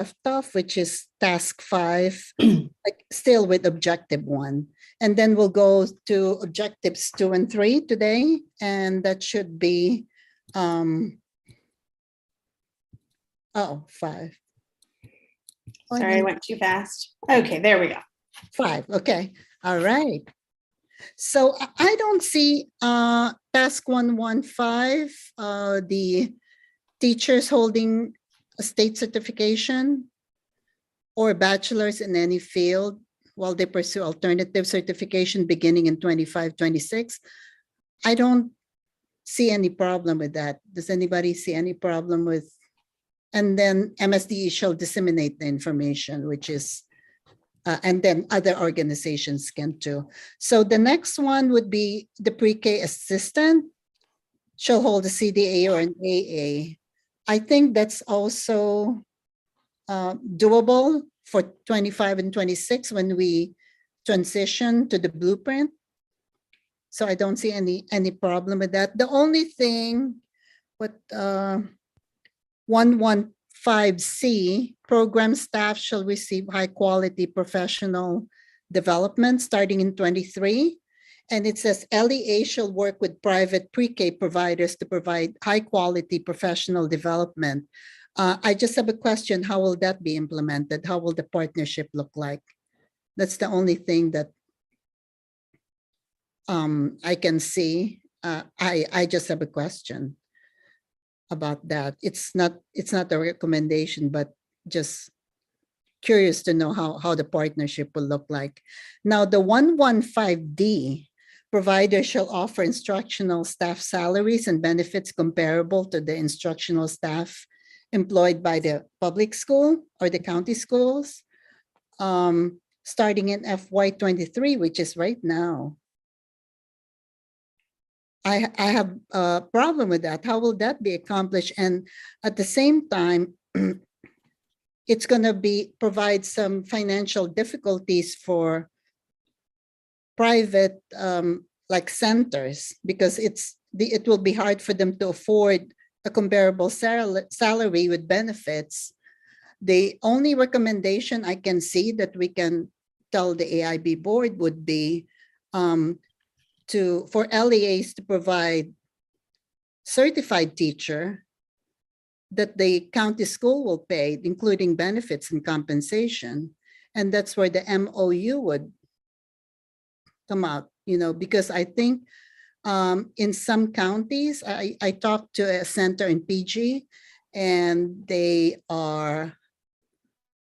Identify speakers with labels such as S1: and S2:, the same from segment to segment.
S1: left off, which is task 5, like still with objective 1. And then we'll go to objectives 2 and 3 today, and that should be 5.
S2: Sorry, I went too fast. Okay, there we go.
S1: 5. Okay. All right. So I don't see task 115, the teachers holding a state certification or bachelor's in any field while they pursue alternative certification beginning in 25-26. I don't see any problem with that. Does anybody see any problem with? And then MSDE shall disseminate the information, which is, and then other organizations can too. So the next one would be the pre-K assistant shall hold a CDA or an AA. I think that's also doable for 25 and 26 when we transition to the blueprint. So I don't see any problem with that. The only thing, what 115C, program staff shall receive high quality professional development starting in 23. And it says LEA shall work with private pre-K providers to provide high quality professional development. I just have a question. How will that be implemented? How will the partnership look like? That's the only thing that I can see. I just have a question about that. It's not a recommendation, but just curious to know how the partnership will look like. Now, the 115D, provider shall offer instructional staff salaries and benefits comparable to the instructional staff employed by the public school or the county schools, starting in FY23, which is right now. I have a problem with that. How will that be accomplished? And at the same time, it's going to provide some financial difficulties for private like centers, because it will be hard for them to afford a comparable salary with benefits. The only recommendation I can see that we can tell the AIB board would be for LEAs to provide certified teacher that the county school will pay, including benefits and compensation. And that's where the MOU would come out, because I think in some counties, I talked to a center in PG, and they are,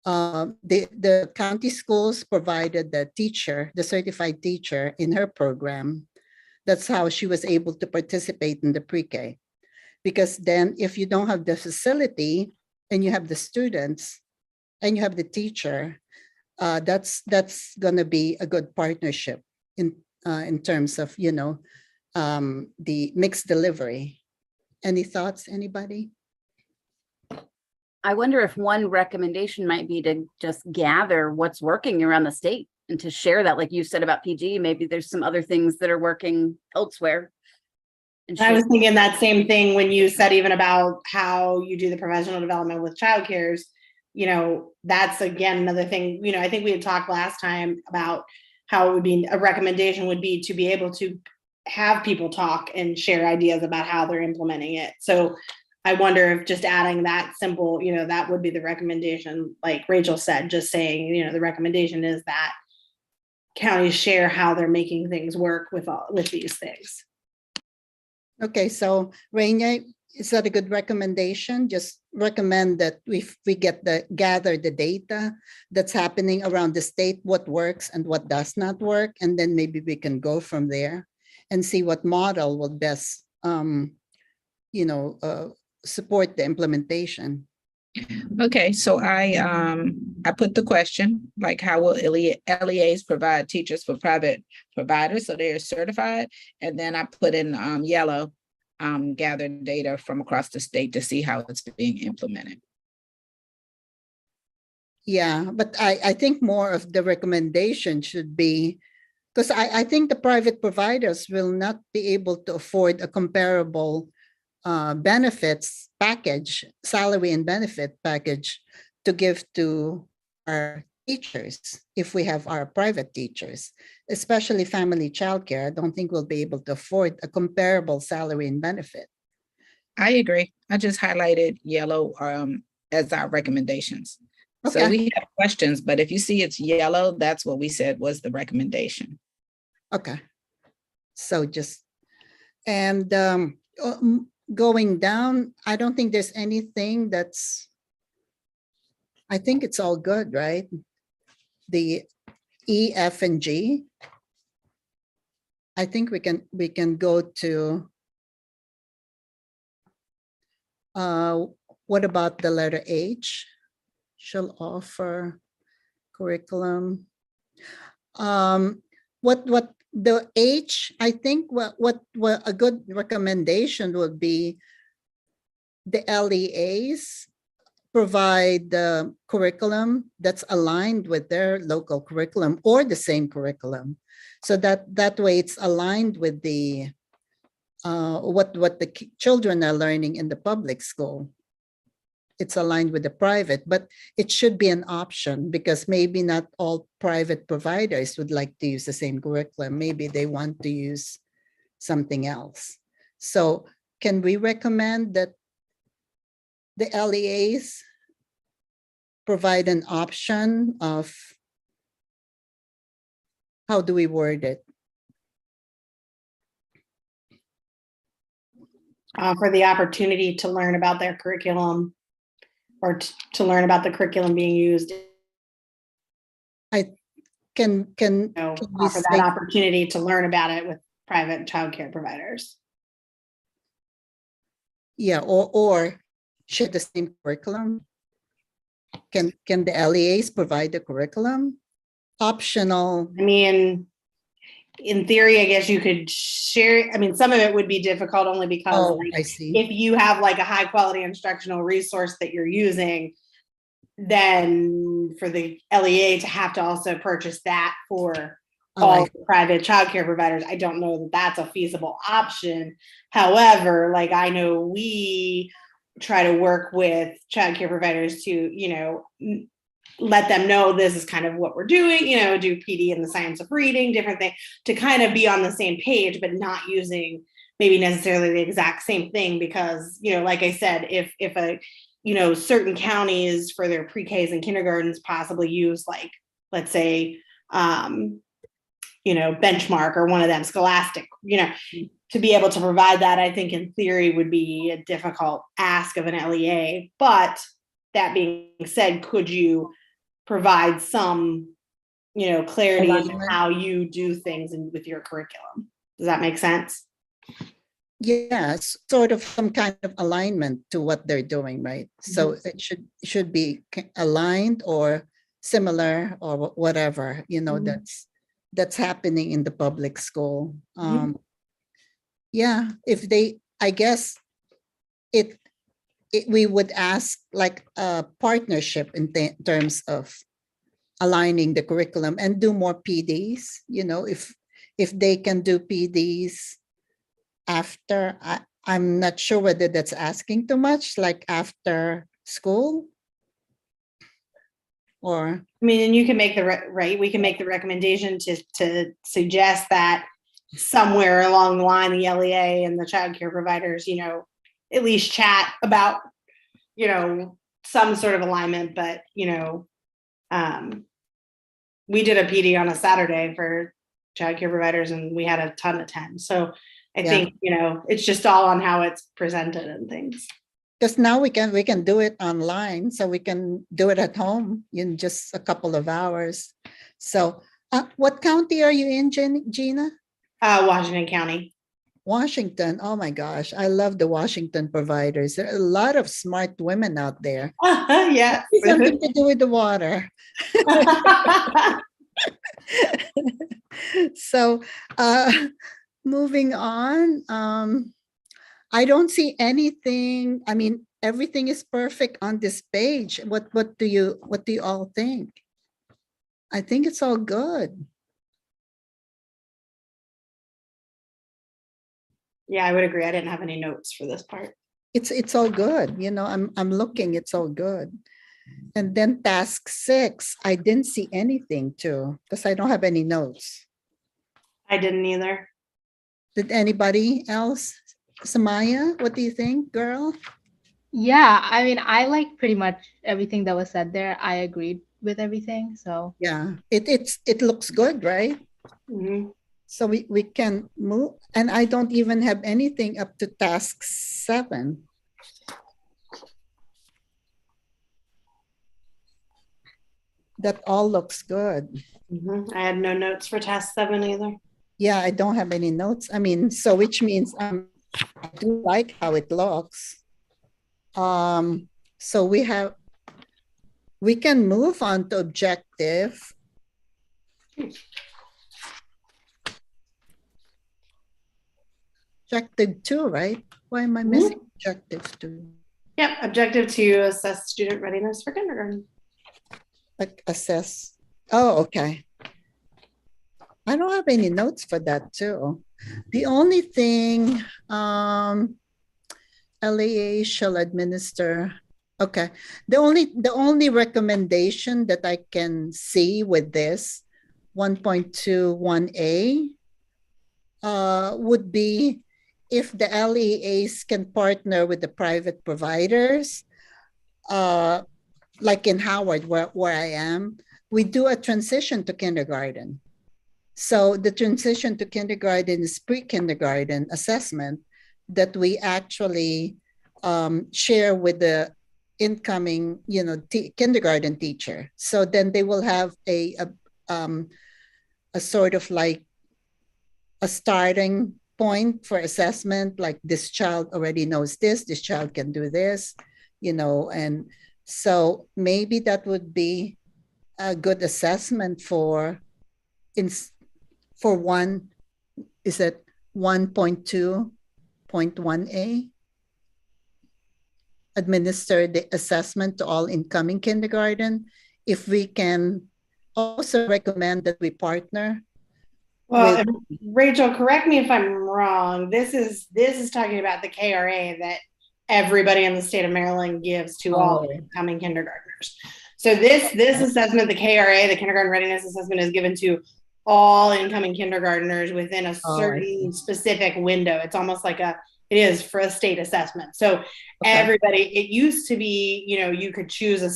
S1: the county schools provided the teacher, the certified teacher in her program. That's how she was able to participate in the pre-K. Because then if you don't have the facility and you have the students and you have the teacher, that's going to be a good partnership in terms of, the mixed delivery. Any thoughts, anybody?
S3: I wonder if one recommendation might be to just gather what's working around the state and to share that, like you said about PG, maybe there's some other things that are working elsewhere.
S2: I was thinking that same thing when you said even about how you do the professional development with childcares. That's again another thing. I think we had talked last time about how it would be a recommendation would be to be able to have people talk and share ideas about how they're implementing it. So I wonder if just adding that simple, that would be the recommendation, like Rachel said, just saying, the recommendation is that counties share how they're making things work with these things.
S1: Okay, so Raina, is that a good recommendation? Just recommend that we gather the data that's happening around the state, what works and what does not work, and then maybe we can go from there and see what model will best, support the implementation.
S4: Okay, so I put the question, like, how will LEAs provide teachers for private providers so they are certified? And then I put in yellow, gather data from across the state to see how it's being implemented.
S1: Yeah, but I think more of the recommendation should be, because I think the private providers will not be able to afford a comparable benefits package, salary and benefit package to give to our teachers if we have our private teachers, especially family childcare. I don't think we'll be able to afford a comparable salary and benefit.
S4: I agree. I just highlighted yellow as our recommendations. So
S1: Okay.
S4: we have questions, but if you see it's yellow, that's what we said was the recommendation.
S1: Okay. So just, and going down, I don't think there's anything that's, I think it's all good, right? The E, F, and G. I think we can go to, what about the letter H? Shall offer curriculum. What the H, I think what a good recommendation would be the LEAs provide the curriculum that's aligned with their local curriculum or the same curriculum. So that way it's aligned with the what the children are learning in the public school. It's aligned with the private, but it should be an option because maybe not all private providers would like to use the same curriculum. Maybe they want to use something else. So can we recommend that the LEAs provide an option of, how do we word it?
S2: For the opportunity to learn about their curriculum or to learn about the curriculum being used,
S1: Can we
S2: offer
S1: say,
S2: that opportunity to learn about it with private childcare providers.
S1: yeah, or share the same curriculum? Can the LEAs provide the curriculum? Optional.
S2: I mean, in theory, I guess you could share. I mean, some of it would be difficult only because
S1: Oh,
S2: like,
S1: I see.
S2: if you have like a high quality instructional resource that you're using, then for the LEA to have to also purchase that for
S1: Oh,
S2: all the private childcare providers, I don't know that that's a feasible option. However, like I know we try to work with childcare providers to, you know, let them know this is kind of what we're doing, you know, do PD in the science of reading, different things to kind of be on the same page, but not using maybe necessarily the exact same thing because, you know, like I said, if a, you know, certain counties for their pre-Ks and kindergartens possibly use like, let's say, you know, Benchmark or one of them, Scholastic, you know, to be able to provide that, I think in theory would be a difficult ask of an LEA. But that being said, could you provide some, you know, clarity in
S1: Alignment.
S2: how you do things with your curriculum? Does that make sense?
S1: Yes, sort of some kind of alignment to what they're doing, right? So it should be aligned or similar or whatever, you know, that's happening in the public school. Yeah, if they, I guess it we would ask like a partnership in terms of aligning the curriculum and do more PDs, you know, if they can do PDs after, I'm not sure whether that's asking too much, like after school or.
S2: I mean, and you can make the right. We can make the recommendation to suggest that somewhere along the line, the LEA and the child care providers, you know, at least chat about, you know, some sort of alignment. But you know, we did a PD on a Saturday for child care providers, and we had a ton attend. So I think, you know, it's just all on how it's presented and things.
S1: Because now we can do it online, so we can do it at home in just a couple of hours. So what county are you in, Gina?
S2: Washington County.
S1: Washington. Oh my gosh, I love the Washington providers. There are a lot of smart women out there.
S2: Yeah.
S1: Something to do with the water. So moving on, I don't see anything. I mean, everything is perfect on this page. What do you all think? I think it's all good.
S2: Yeah, I would agree. I didn't have any notes for this part.
S1: It's all good. You know, I'm looking, it's all good. And then task 6, I didn't see anything too, because I don't have any notes.
S2: I didn't either.
S1: Did anybody else? Samaya, what do you think, girl?
S5: Yeah, I mean, I like pretty much everything that was said there. I agreed with everything. So
S1: Yeah, it looks good, right?
S2: Mhm.
S1: So we can move, and I don't even have anything up to task 7. That all looks good.
S2: I had no notes for task 7 either.
S1: Yeah, I don't have any notes. I mean, so which means I do like how it looks. So we can move on to objective. Objective 2, right? Why am I missing objective 2?
S2: Yep, objective 2, assess student readiness for kindergarten.
S1: Like assess. Oh, okay. I don't have any notes for that too. The only thing, LEA shall administer. Okay. The only recommendation that I can see with this 1.21a would be if the LEAs can partner with the private providers, like in Howard, where I am, we do a transition to kindergarten. So the transition to kindergarten is pre-kindergarten assessment that we actually share with the incoming, kindergarten teacher. So then they will have a sort of like a starting point for assessment, like this child already knows this child can do this, and so maybe that would be a good assessment for one, is it 1.2.1a? Administer the assessment to all incoming kindergarten. If we can also recommend that we partner.
S2: Well, Rachel, correct me if I'm wrong. This is talking about the KRA that everybody in the state of Maryland gives to all incoming kindergartners. So this assessment, the KRA, the kindergarten readiness assessment, is given to all incoming kindergartners within a certain specific window. It's almost like it is for a state assessment. So everybody, it used to be, you could choose a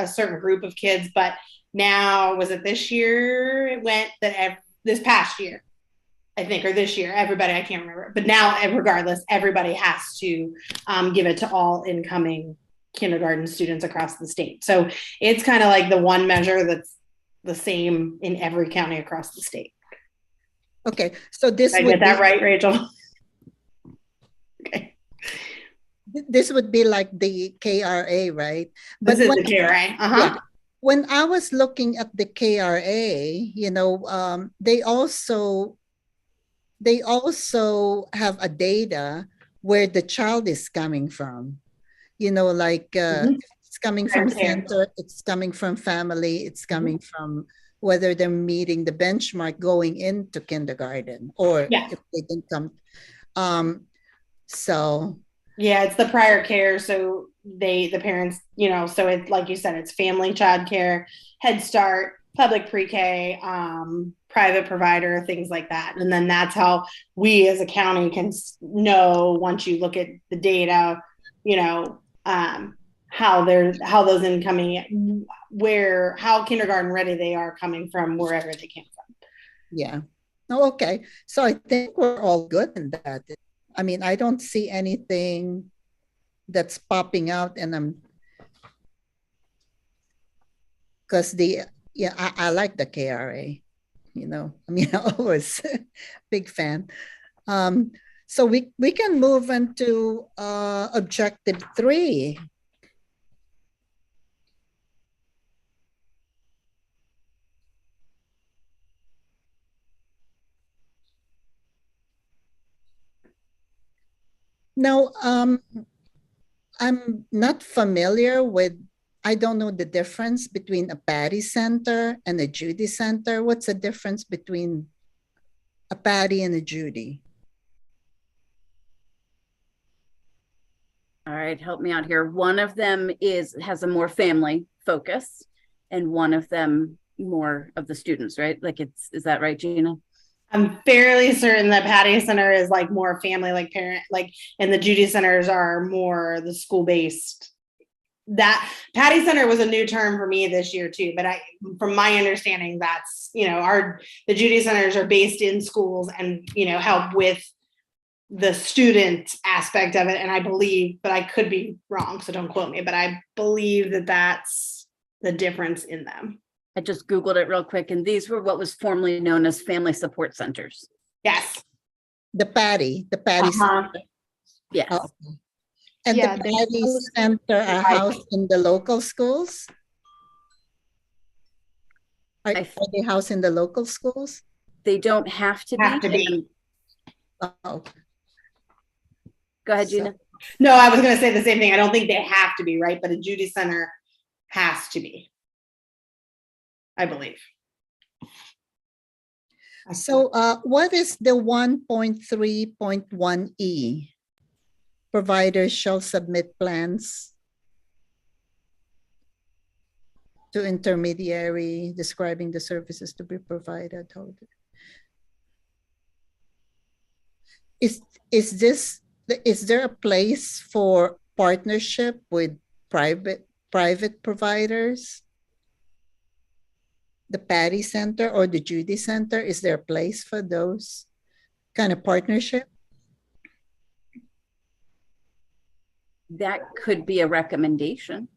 S2: certain group of kids, but now, was it this year? It went that this past year, I think, or this year, everybody, I can't remember, but now regardless, everybody has to give it to all incoming kindergarten students across the state. So it's kind of like the one measure that's the same in every county across the state.
S1: Okay, so this
S2: Did I get that right, Rachel? Okay.
S1: This would be like the KRA, right?
S2: This is the KRA.
S1: Yeah, when I was looking at the KRA, they also have a data where the child is coming from. It's coming from center, it's coming from family, it's coming from whether they're meeting the benchmark going into kindergarten or if they didn't come. So
S2: yeah, it's the prior care. So the parents, so it's like you said, it's family child care, Head Start, public pre-K, private provider, things like that. And then that's how we as a county can know, once you look at the data, how those incoming, how kindergarten ready they are coming from wherever they came from.
S1: Yeah. Oh, okay. So I think we're all good in that. I mean, I don't see anything that's popping out, and because I like the KRA, I mean, I was a big fan. So we can move into objective 3. Now, I'm not familiar with, I don't know the difference between a Patty Center and a Judy Center. What's the difference between a Patty and a Judy?
S3: All right, help me out here. One of them has a more family focused and one of them more of the students, right? Like is that right, Gina?
S2: I'm fairly certain that Patty Center is like more family, like parent, like, and the Judy Centers are more the school-based. That Patty Center was a new term for me this year too, but from my understanding, that's, the Judy Centers are based in schools and, help with the student aspect of it. And I believe, but I could be wrong, so don't quote me, but I believe that that's the difference in them.
S3: I just Googled it real quick, and these were what was formerly known as family support centers.
S2: Yes.
S1: The Patty
S2: Uh-huh.
S1: Center.
S3: Yes.
S1: Oh. And
S5: Yeah,
S1: the
S5: they
S1: Patty
S5: host-
S1: Center are housed in the local schools? Are they housed in the local schools?
S3: They don't have to
S2: Have to be.
S3: and-
S1: Oh,
S3: Go ahead,
S1: So-
S3: Gina.
S2: No, I was going to say the same thing. I don't think they have to be, right? But a Judy Center has to be, I believe.
S1: so what is the 1.3.1E? Providers shall submit plans to intermediary describing the services to be provided. Is there a place for partnership with private providers? The Patty Center or the Judy Center, is there a place for those kind of partnership?
S3: That could be a recommendation.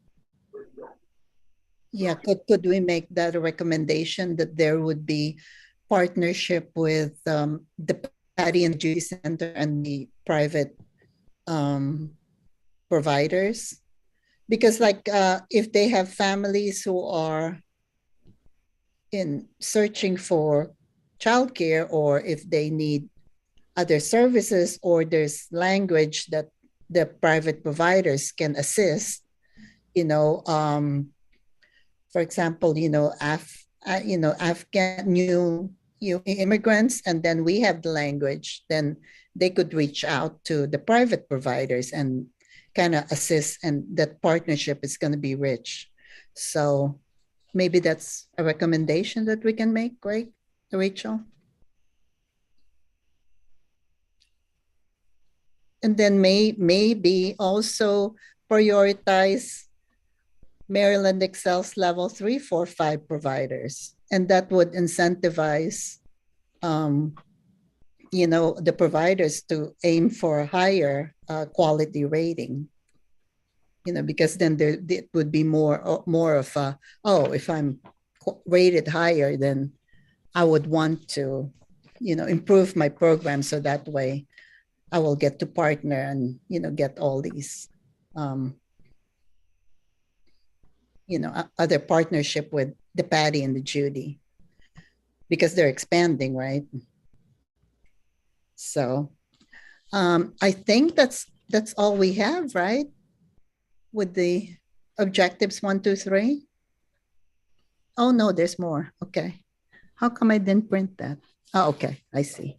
S1: Yeah, could we make that a recommendation that there would be partnership with the Patty and Judy Center and the private providers? Because if they have families who are in searching for childcare, or if they need other services, or there's language that the private providers can assist, for example, Afghan new immigrants, and then we have the language, then they could reach out to the private providers and kind of assist, and that partnership is going to be rich. So maybe that's a recommendation that we can make, right, Rachel? And then maybe also prioritize Maryland Excels level 3, 4, 5 providers. And that would incentivize, the providers to aim for a higher quality rating. Because then it would be more of a, if I'm rated higher, then I would want to, improve my program, so that way I will get to partner and, get all these, other partnership with the Patty and the Judy, because they're expanding, right? So I think that's all we have, right? With the objectives 1, 2, 3. Oh no, there's more. Okay. How come I didn't print that? Oh, okay, I see.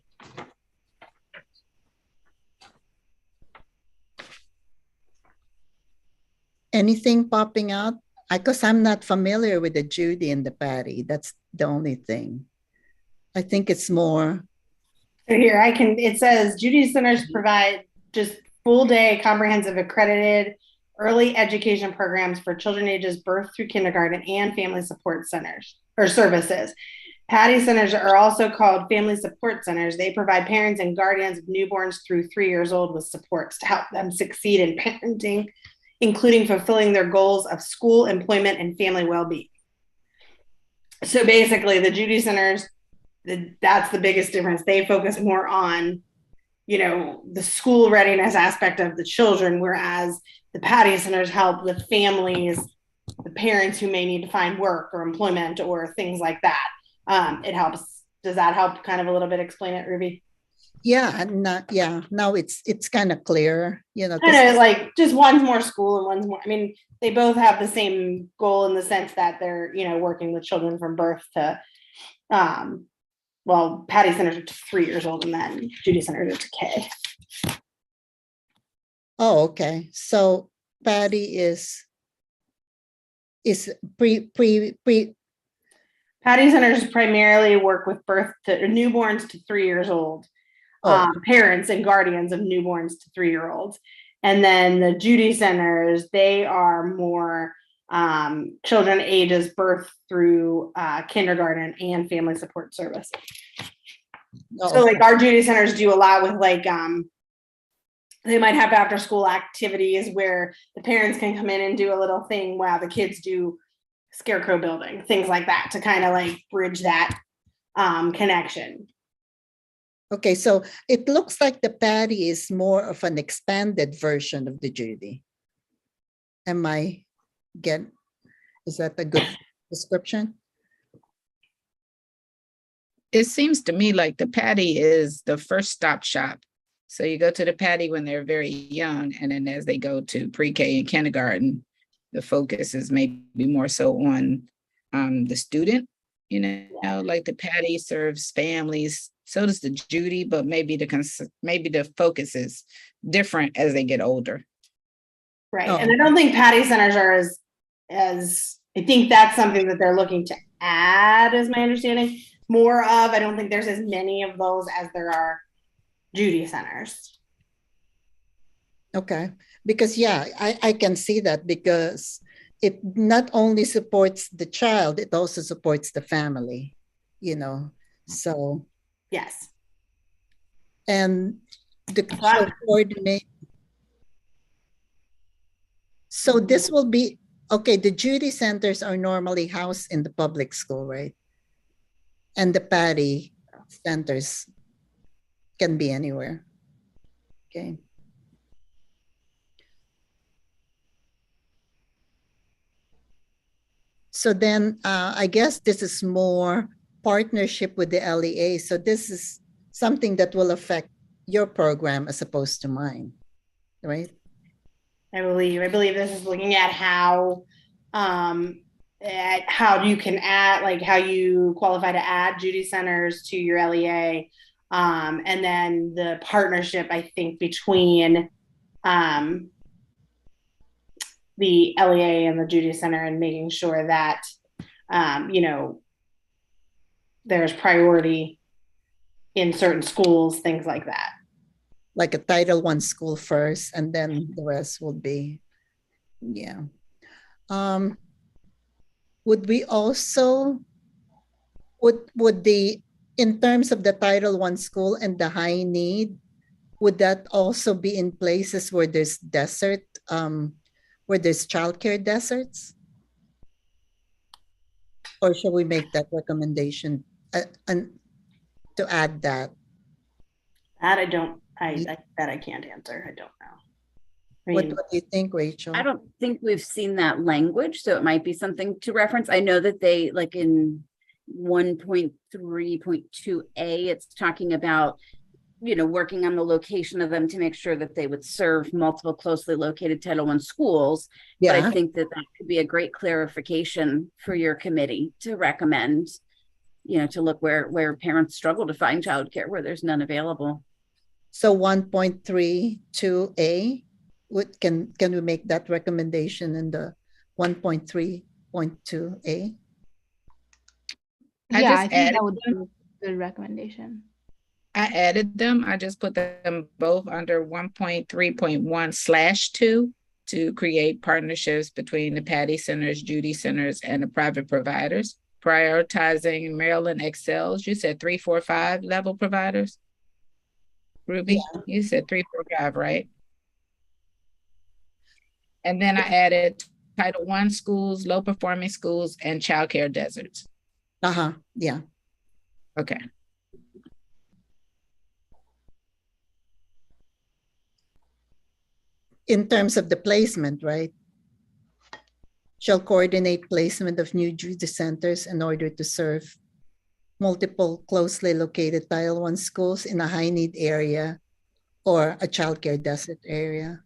S1: Anything popping out? Because I'm not familiar with the Judy and the Patty. That's the only thing. I think it's more.
S2: Here, it says Judy Centers provide just full day comprehensive accredited early education programs for children ages birth through kindergarten and family support centers or services. Patty Centers are also called family support centers. They provide parents and guardians of newborns through 3 years old with supports to help them succeed in parenting, including fulfilling their goals of school, employment, and family well-being. So basically, the Judy Centers, that's the biggest difference. They focus more on, the school readiness aspect of the children, whereas the Patty Centers help with families, the parents who may need to find work or employment or things like that. It helps. Does that help kind of a little bit explain it, Ruby?
S1: Yeah, now it's kind of clearer,
S2: Kind of like just one's more school and one's more, they both have the same goal in the sense that they're, working with children from birth to, Patty Centers are to 3 years old, and then Judy Centers are to K.
S1: Oh, okay. So Patty is is pre.
S2: Patty centers primarily work with newborns to 3 years old,
S1: Oh,
S2: parents and guardians of newborns to 3-year-olds. And then the Judy centers, they are more children ages birth through kindergarten and family support service. So like our Judy centers do a lot with like they might have after school activities where the parents can come in and do a little thing while the kids do scarecrow building, things like that, to kind of like bridge that connection.
S1: Okay, so it looks like the Patty is more of an expanded version of the Judy. Is that a good description?
S4: It seems to me like the Patty is the first stop shop. So you go to the Patty when they're very young, and then as they go to pre-K and kindergarten, the focus is maybe more so on the student, like the Patty serves families, so does the Judy, but maybe the focus is different as they get older.
S2: Right.
S1: Oh.
S2: And I don't think Patty centers are as I think that's something that they're looking to add, is my understanding, more of. I don't think there's as many of those as there are Judy centers.
S1: Okay, because yeah, I can see that, because it not only supports the child, it also supports the family, so.
S2: Yes.
S1: And the
S2: Wow.
S1: coordinate. So this will be, okay, the Judy centers are normally housed in the public school, right? And the Patty centers can be anywhere. Okay. So then I guess this is more partnership with the LEA. So this is something that will affect your program as opposed to mine, right?
S2: I believe this is looking at how you can add, like how you qualify to add Judy centers to your LEA. And then the partnership, I think, between the LEA and the Judy Center, and making sure that, there's priority in certain schools, things like that.
S1: Like a Title I school first, and then the rest will be, yeah. Would we also, in terms of the Title I school and the high need, would that also be in places where there's where there's childcare deserts? Or shall we make that recommendation and to add that?
S2: That I don't, that I can't answer. I don't know.
S1: What do you think, Rachel?
S3: I don't think we've seen that language, so it might be something to reference. I know that they, like in 1.3.2a, it's talking about, working on the location of them to make sure that they would serve multiple closely located Title I schools. But
S1: Yeah.
S3: I think that could be a great clarification for your committee to recommend, to look where parents struggle to find childcare, where there's none available.
S1: So 1.32a, can we make that recommendation in the 1.3.2a?
S5: Yeah, I think that would be a good recommendation.
S4: I added them. I just put them both under 1.3.1/2 to create partnerships between the Patty centers, Judy centers, and the private providers, prioritizing Maryland excels. You said 3, 4, 5 level providers. Ruby, yeah. You said 3, 4, 5, right? And then I added Title I schools, low performing schools, and childcare deserts.
S1: Yeah.
S4: Okay.
S1: In terms of the placement, right? Shall coordinate placement of new Judy centers in order to serve multiple closely located Title I schools in a high need area or a childcare desert area.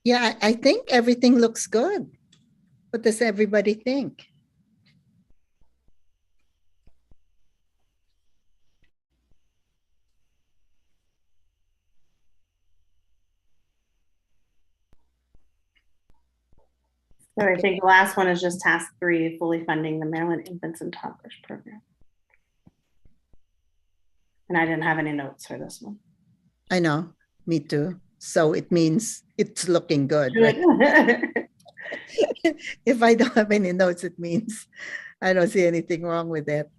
S1: Yeah, I think everything looks good. What does everybody think?
S2: So I think the last one is just task 3, fully funding the Maryland Infants and Toddlers program. And I didn't have any notes for this one.
S1: I know, me too. So it means it's looking good, right? If I don't have any notes, it means I don't see anything wrong with it.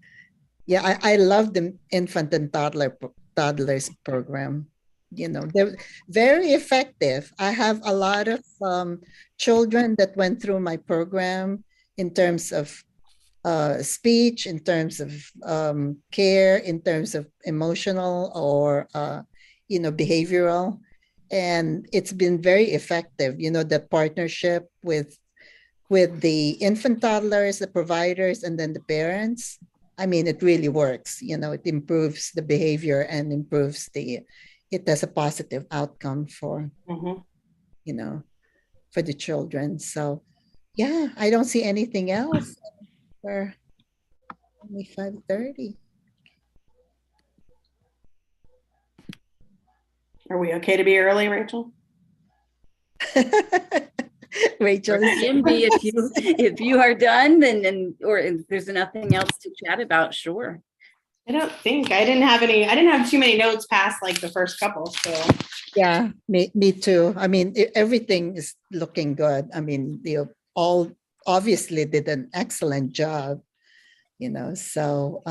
S1: Yeah, I love the infant and toddlers program. You know, they're very effective. I have a lot of children that went through my program in terms of speech, in terms of care, in terms of emotional or behavioral, and it's been very effective. You know, the partnership with the infant toddlers, the providers, and then the parents. I mean, it really works. You know, it improves the behavior and improves it has a positive outcome for
S2: Mhm.
S1: for the children. So yeah, I don't see anything else. We're only 5:30.
S2: Are we okay to be early, Rachel?
S1: Rachel,
S3: Jimby, if you are done, then or if there's nothing else to chat about, sure.
S2: I don't think I didn't have too many notes past like the first couple. So
S1: yeah, me too. I mean, everything is looking good. I mean, all obviously did an excellent job, so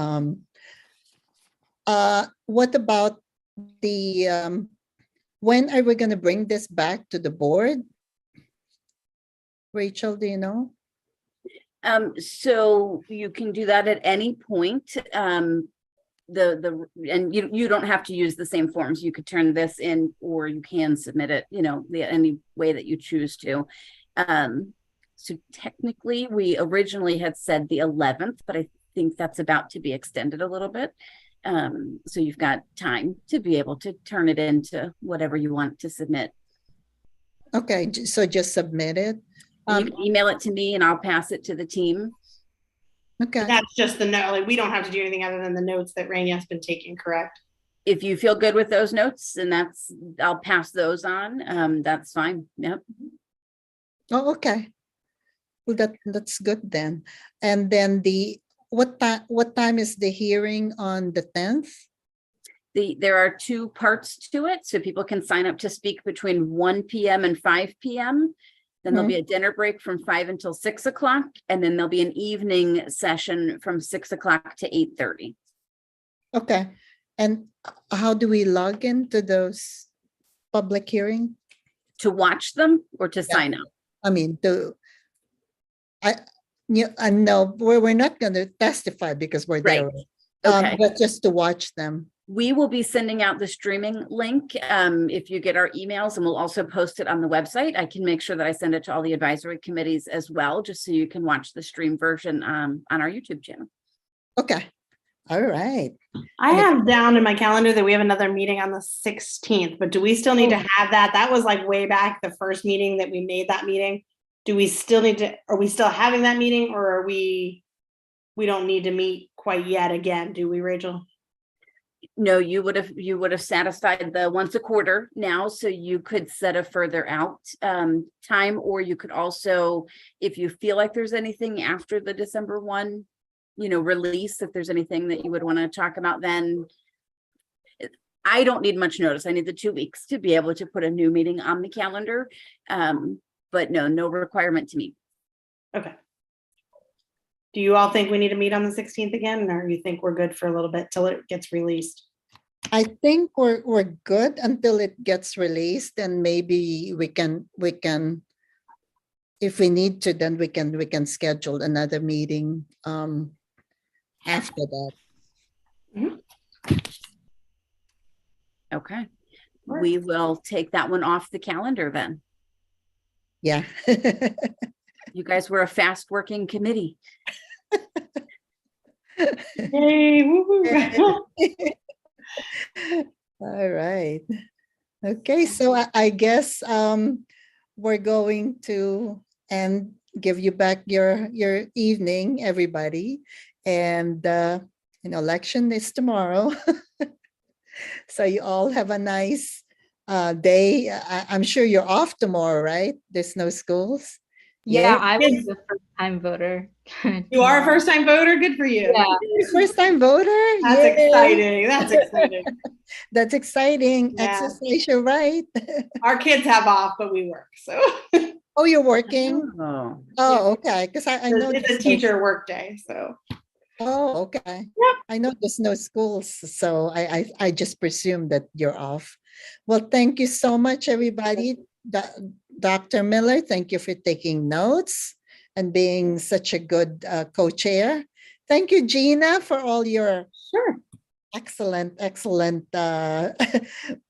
S1: what about the when are we going to bring this back to the board? Rachel, do you know?
S3: So you can do that at any point. And you don't have to use the same forms. You could turn this in, or you can submit it, any way that you choose to. So technically, we originally had said the 11th, but I think that's about to be extended a little bit. So you've got time to be able to turn it into whatever you want to submit.
S1: Okay, so just submit it.
S3: You can email it to me and I'll pass it to the team.
S1: Okay.
S2: that's just the note. Like we don't have to do anything other than the notes that Rainey has been taking, correct?
S3: If you feel good with those notes, and I'll pass those on. That's fine. Yep.
S1: Oh, okay. Well, that's good then. And then what time is the hearing on the 10th?
S3: There are 2 parts to it, so people can sign up to speak between 1 p.m. and 5 p.m. Then there'll be a dinner break from 5 until 6 o'clock, and then there'll be an evening session from 6 o'clock to 8:30.
S1: Okay. And how do we log into those public hearing?
S3: To watch them or to sign up?
S1: I mean, no, we're not going to testify because we're there.
S3: Right. Okay.
S1: But just to watch them.
S3: We will be sending out the streaming link if you get our emails, and we'll also post it on the website. I can make sure that I send it to all the advisory committees as well, just so you can watch the stream version on our YouTube channel.
S1: Okay. All right.
S2: I have down in my calendar that we have another meeting on the 16th, but do we still need to have that? That was like way back the first meeting that we made that meeting. Do we still need to, are we still having that meeting, or are we don't need to meet quite yet again, do we, Rachel?
S3: No, you would have satisfied the once a quarter now, so you could set a further out time, or you could also, if you feel like there's anything after the December 1, release, if there's anything that you would want to talk about, then I don't need much notice. I need the 2 weeks to be able to put a new meeting on the calendar. But no requirement to meet.
S2: Okay. Do you all think we need to meet on the 16th again, or you think we're good for a little bit till it gets released?
S1: I think we're good until it gets released, and maybe we can if we need to, then we can schedule another meeting after that.
S3: Okay. We will take that one off the calendar then.
S1: Yeah.
S3: You guys were a fast working committee.
S2: Yay, woo-hoo.
S1: All right. Okay, so I guess we're going to give you back your evening, everybody. And election is tomorrow. So you all have a nice day. I'm sure you're off tomorrow, right? There's no schools.
S5: Yeah,
S1: Yeah.
S5: I was the first time voter.
S2: You are a first time voter. Good for you.
S5: Yeah.
S1: First time voter?
S2: That's
S1: Yay.
S2: exciting. That's exciting.
S1: That's exciting.
S2: Yeah.
S1: Exercise your right.
S2: Our kids have off, but we work. So
S1: Oh, you're working?
S3: Oh,
S1: Oh, okay. Because I know
S2: it's a
S1: there's no-
S2: teacher work day. So
S1: Oh, okay.
S2: Yep.
S1: I know there's no schools, so I just presume that you're off. Well, thank you so much, everybody. Dr. Miller, thank you for taking notes and being such a good co-chair. Thank you, Gina, for all your
S2: sure.
S1: excellent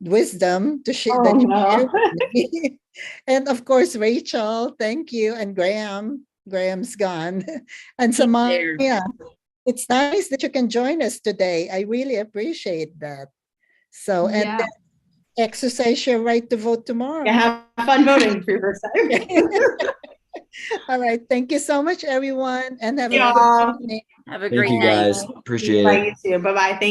S1: wisdom to share
S2: Oh,
S1: that you
S2: no.
S1: shared with me. And of course, Rachel, thank you, and Graham. Graham's gone, and
S3: He's
S1: Samaya.
S3: there.
S1: It's nice that you can join us today. I really appreciate that. So, and
S5: Yeah.
S1: then exercise your right to vote tomorrow.
S2: Yeah, have fun voting for your first time.
S1: All right. Thank you so much, everyone, and have a
S2: Yeah.
S1: good evening.
S3: Have a
S6: Thank
S3: great
S6: you
S3: night.
S6: guys. Appreciate it.
S2: Bye, you too. Bye bye. Thank you.